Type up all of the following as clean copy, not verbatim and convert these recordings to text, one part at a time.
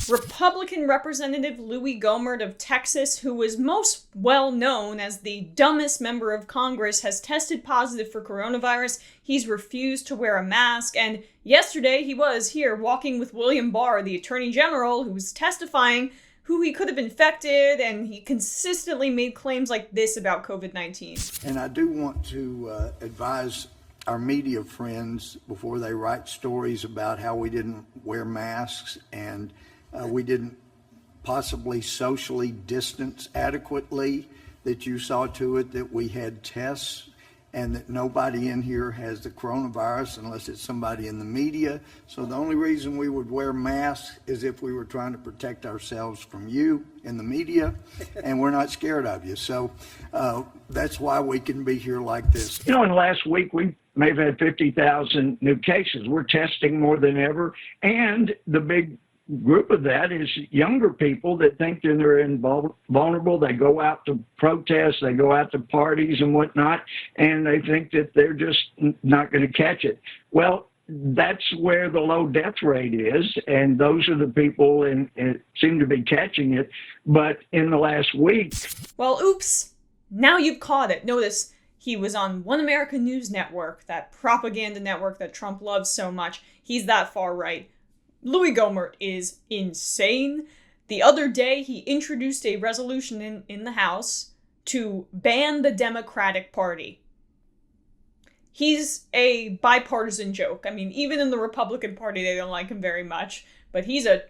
Republican Representative Louie Gohmert of Texas, who was most well known as the dumbest member of Congress, has tested positive for coronavirus. He's refused to wear a mask, and yesterday he was here walking with William Barr, the Attorney General, who was testifying who he could have infected, and he consistently made claims like this about COVID-19. And I do want to advise our media friends before they write stories about how we didn't wear masks and we didn't possibly socially distance adequately, that you saw to it that we had tests and that nobody in here has the coronavirus unless it's somebody in the media. So the only reason we would wear masks is if we were trying to protect ourselves from you in the media, and we're not scared of you. So that's why we can be here like this. You know, in the last week, we may have had 50,000 new cases. We're testing more than ever, and the big group of that is younger people that think that they're vulnerable. They go out to protests, they go out to parties and whatnot, and they think that they're just not going to catch it. Well, that's where the low death rate is, and those are the people and seem to be catching it. But in the last week... Well, oops, now you've caught it. Notice he was on One American News Network, that propaganda network that Trump loves so much. He's that far right. Louie Gohmert is insane. The other day, he introduced a resolution in the House to ban the Democratic Party. He's a bipartisan joke. I mean, even in the Republican Party, they don't like him very much. But he's a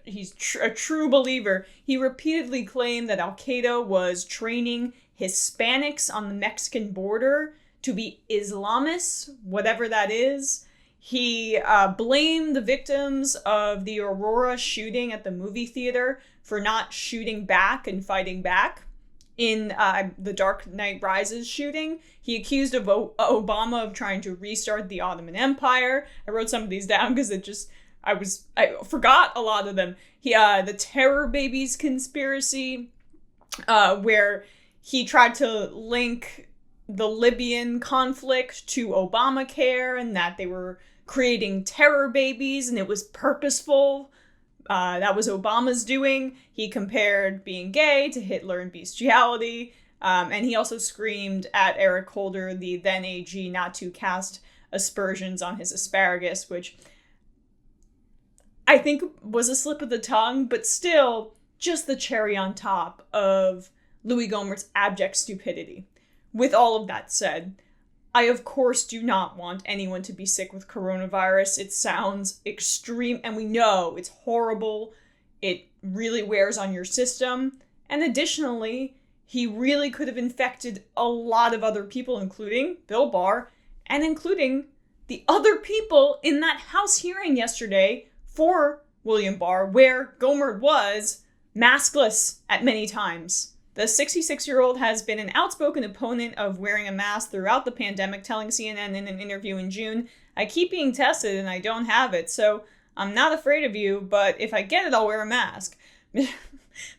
true believer. He repeatedly claimed that Al-Qaeda was training Hispanics on the Mexican border to be Islamists, whatever that is. He blamed the victims of the Aurora shooting at the movie theater for not shooting back and fighting back in the Dark Knight Rises shooting. He accused of Obama of trying to restart the Ottoman Empire. I wrote some of these down because I forgot a lot of them. The Terror Babies conspiracy, where he tried to link the Libyan conflict to Obamacare and that they were creating terror babies and it was purposeful. That was Obama's doing. He compared being gay to Hitler and bestiality. And he also screamed at Eric Holder, the then AG, not to cast aspersions on his asparagus, which I think was a slip of the tongue, but still just the cherry on top of Louie Gohmert's abject stupidity. With all of that said, I, of course, do not want anyone to be sick with coronavirus. It sounds extreme, and we know it's horrible. It really wears on your system. And additionally, he really could have infected a lot of other people, including Bill Barr, and including the other people in that House hearing yesterday for William Barr, where Gohmert was maskless at many times. The 66-year-old has been an outspoken opponent of wearing a mask throughout the pandemic, telling CNN in an interview in June, "I keep being tested and I don't have it, so I'm not afraid of you, but if I get it, I'll wear a mask."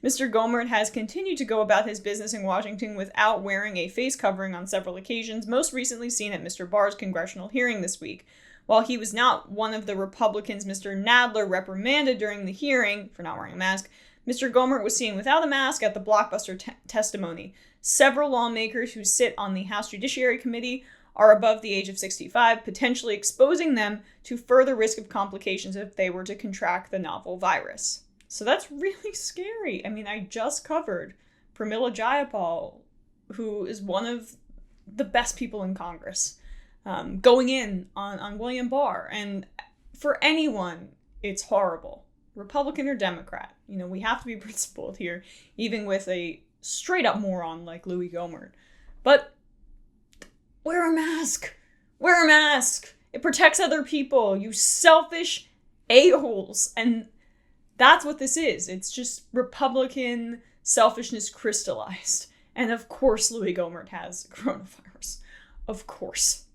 Mr. Gohmert has continued to go about his business in Washington without wearing a face covering on several occasions, most recently seen at Mr. Barr's congressional hearing this week. While he was not one of the Republicans Mr. Nadler reprimanded during the hearing for not wearing a mask, Mr. Gohmert was seen without a mask at the blockbuster testimony. Several lawmakers who sit on the House Judiciary Committee are above the age of 65, potentially exposing them to further risk of complications if they were to contract the novel virus. So that's really scary. I mean, I just covered Pramila Jayapal, who is one of the best people in Congress, going in on William Barr. And for anyone, it's horrible. Republican or Democrat. You know, we have to be principled here, even with a straight-up moron like Louie Gohmert. But wear a mask. Wear a mask. It protects other people, you selfish a-holes. And that's what this is. It's just Republican selfishness crystallized. And of course Louie Gohmert has coronavirus. Of course.